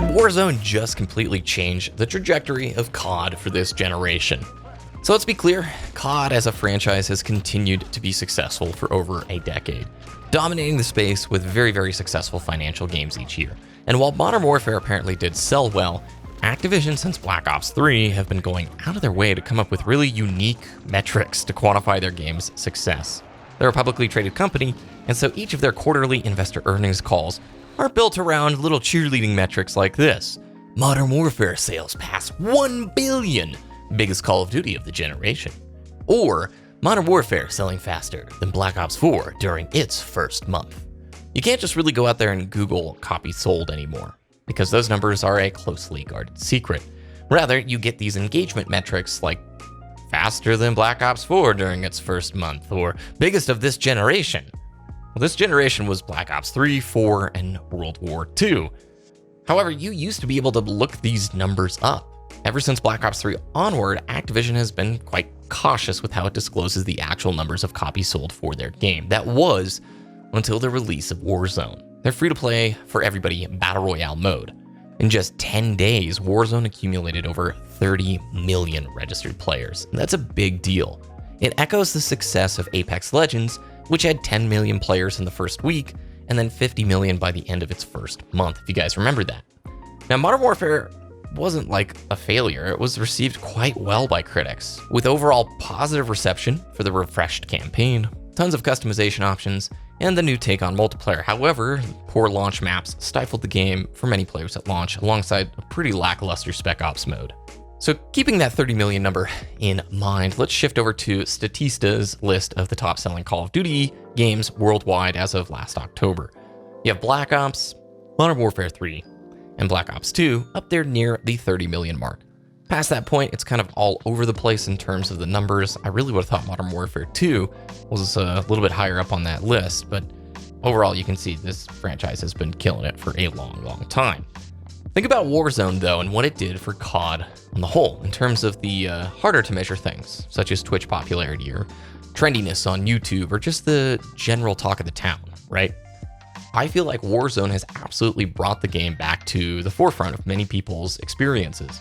Did Warzone just completely change the trajectory of COD for this generation? So let's be clear, COD as a franchise has continued to be successful for over a decade, dominating the space with very successful financial games each year. And while Modern Warfare apparently did sell well, Activision since Black Ops 3 have been going out of their way to come up with really unique metrics to quantify their game's success. They're a publicly traded company, and so each of their quarterly investor earnings calls are built around little cheerleading metrics like this. Modern Warfare sales pass 1 billion, biggest Call of Duty of the generation. Or Modern Warfare selling faster than Black Ops 4 during its first month. You can't just really go out there and Google copies sold anymore, because those numbers are a closely guarded secret. Rather, you get these engagement metrics like faster than Black Ops 4 during its first month, or biggest of this generation. Well, this generation was Black Ops 3, 4, and World War II. However, you used to be able to look these numbers up. Ever since Black Ops 3 onward, Activision has been quite cautious with how it discloses the actual numbers of copies sold for their game. That was until the release of Warzone, their free-to-play, for everybody Battle Royale mode. In just 10 days, Warzone accumulated over 30 million registered players. And that's a big deal. It echoes the success of Apex Legends, which had 10 million players in the first week, and then 50 million by the end of its first month, if you guys remember that. Now, Modern Warfare wasn't like a failure. It was received quite well by critics, with overall positive reception for the refreshed campaign, tons of customization options, and the new take on multiplayer. However, poor launch maps stifled the game for many players at launch, alongside a pretty lackluster Spec Ops mode. So keeping that 30 million number in mind, let's shift over to Statista's list of the top-selling Call of Duty games worldwide as of last October. You have Black Ops, Modern Warfare 3, and Black Ops 2 up there near the 30 million mark. Past that point, it's kind of all over the place in terms of the numbers. I really would have thought Modern Warfare 2 was a little bit higher up on that list, but overall you can see this franchise has been killing it for a long time. Think about Warzone, though, and what it did for COD on the whole, in terms of the harder to measure things, such as Twitch popularity or trendiness on YouTube, or just the general talk of the town, right? I feel like Warzone has absolutely brought the game back to the forefront of many people's experiences.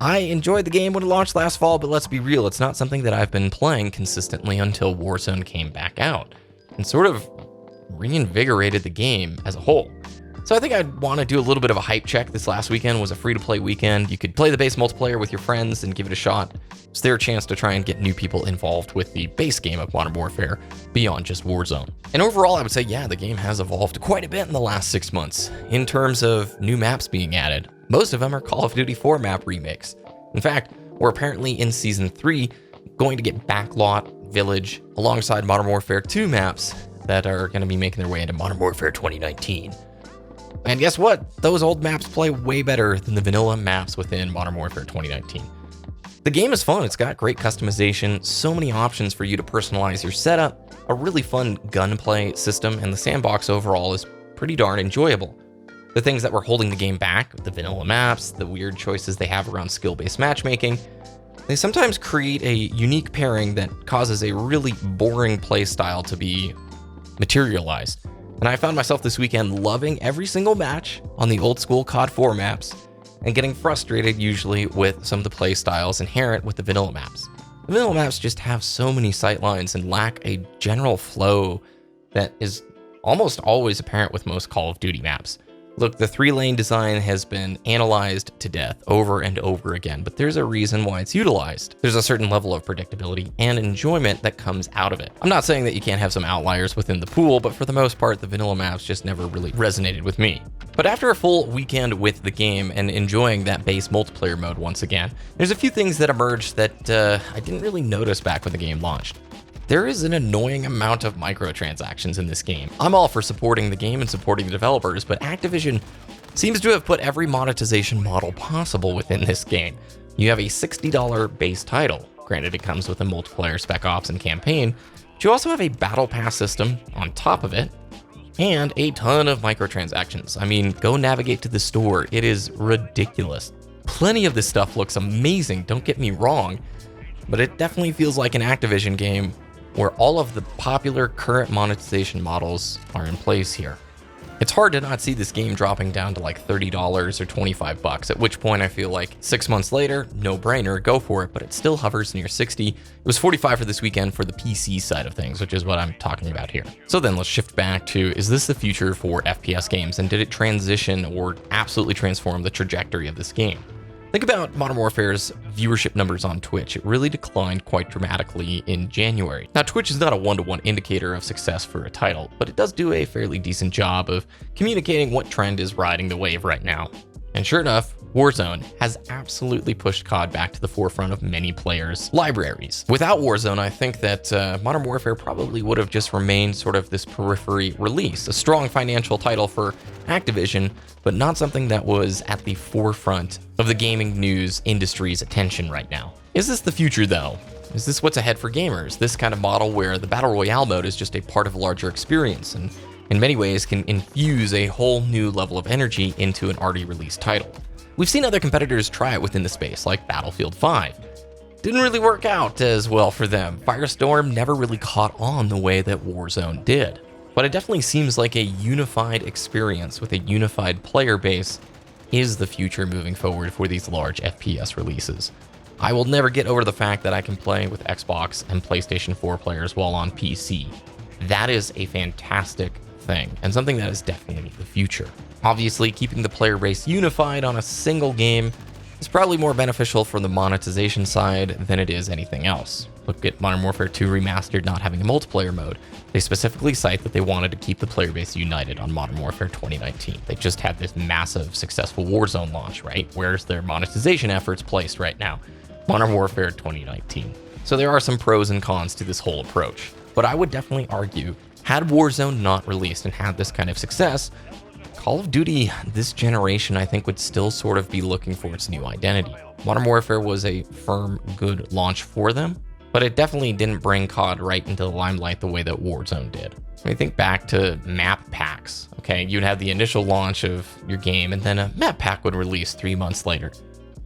I enjoyed the game when it launched last fall, but let's be real, it's not something that I've been playing consistently until Warzone came back out, and sort of reinvigorated the game as a whole. So I think I'd want to do a little bit of a hype check. This last weekend was a free-to-play weekend. You could play the base multiplayer with your friends and give it a shot. It's their chance to try and get new people involved with the base game of Modern Warfare beyond just Warzone. And overall, I would say, yeah, the game has evolved quite a bit in the last 6 months in terms of new maps being added. Most of them are Call of Duty 4 map remakes. In fact, we're apparently in Season 3 going to get Backlot, Village, alongside Modern Warfare 2 maps that are going to be making their way into Modern Warfare 2019. And guess what? Those old maps play way better than the vanilla maps within Modern Warfare 2019. The game is fun. It's got great customization, so many options for you to personalize your setup, a really fun gunplay system, and the sandbox overall is pretty darn enjoyable. The things that were holding the game back, the vanilla maps, the weird choices they have around skill-based matchmaking, they sometimes create a unique pairing that causes a really boring play style to be materialized. And I found myself this weekend loving every single match on the old school COD 4 maps and getting frustrated usually with some of the play styles inherent with the vanilla maps. The vanilla maps just have so many sightlines and lack a general flow that is almost always apparent with most Call of Duty maps. Look, the 3-lane design has been analyzed to death over and over again, but there's a reason why it's utilized. There's a certain level of predictability and enjoyment that comes out of it. I'm not saying that you can't have some outliers within the pool, but for the most part, the vanilla maps just never really resonated with me. But after a full weekend with the game and enjoying that base multiplayer mode once again, there's a few things that emerged that I didn't really notice back when the game launched. There is an annoying amount of microtransactions in this game. I'm all for supporting the game and supporting the developers, but Activision seems to have put every monetization model possible within this game. You have a $60 base title. Granted, it comes with a multiplayer, Spec Ops, and campaign, but you also have a battle pass system on top of it, and a ton of microtransactions. I mean, go navigate to the store. It is ridiculous. Plenty of this stuff looks amazing, don't get me wrong, but it definitely feels like an Activision game where all of the popular current monetization models are in place here. It's hard to not see this game dropping down to like $30 or $25, at which point I feel like 6 months later, no brainer, go for it, but it still hovers near 60. It was 45 for this weekend for the PC side of things, which is what I'm talking about here. So then let's shift back to, is this the future for FPS games, and did it transition or absolutely transform the trajectory of this game? Think about Modern Warfare's viewership numbers on Twitch. It really declined quite dramatically in January. Now, Twitch is not a one-to-one indicator of success for a title, but it does do a fairly decent job of communicating what trend is riding the wave right now. And sure enough, Warzone has absolutely pushed COD back to the forefront of many players' libraries. Without Warzone, I think that Modern Warfare probably would have just remained sort of this periphery release, a strong financial title for Activision, but not something that was at the forefront of the gaming news industry's attention right now. Is this the future though? Is this what's ahead for gamers? This kind of model where the Battle Royale mode is just a part of a larger experience and in many ways can infuse a whole new level of energy into an already released title. We've seen other competitors try it within the space, like Battlefield 5. Didn't really work out as well for them. Firestorm never really caught on the way that Warzone did. But it definitely seems like a unified experience with a unified player base is the future moving forward for these large FPS releases. I will never get over the fact that I can play with Xbox and PlayStation 4 players while on PC. That is a fantastic thing, and something that is definitely the future. Obviously, keeping the player base unified on a single game is probably more beneficial from the monetization side than it is anything else. Look at Modern Warfare 2 Remastered not having a multiplayer mode. They specifically cite that they wanted to keep the player base united on Modern Warfare 2019. They just had this massive, successful Warzone launch, right? Where's their monetization efforts placed right now? Modern Warfare 2019. So there are some pros and cons to this whole approach. But I would definitely argue, had Warzone not released and had this kind of success, Call of Duty this generation, I think, would still sort of be looking for its new identity. Modern Warfare was a firm, good launch for them, but it definitely didn't bring COD right into the limelight the way that Warzone did. I mean, think back to map packs, okay? You'd have the initial launch of your game, and then a map pack would release 3 months later.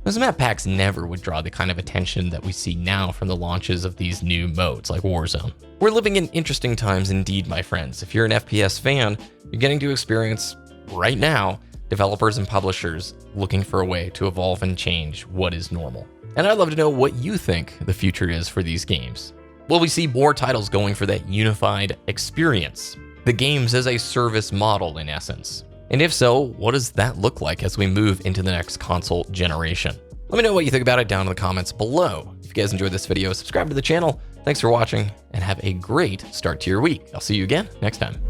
Those map packs never would draw the kind of attention that we see now from the launches of these new modes like Warzone. We're living in interesting times indeed, my friends. If you're an FPS fan, you're getting to experience right now developers and publishers looking for a way to evolve and change what is normal. And I'd love to know what you think the future is for these games. Will we see more titles going for that unified experience? The games as a service model in essence. And if so, what does that look like as we move into the next console generation? Let me know what you think about it down in the comments below. If you guys enjoyed this video, subscribe to the channel. Thanks for watching and have a great start to your week. I'll see you again next time.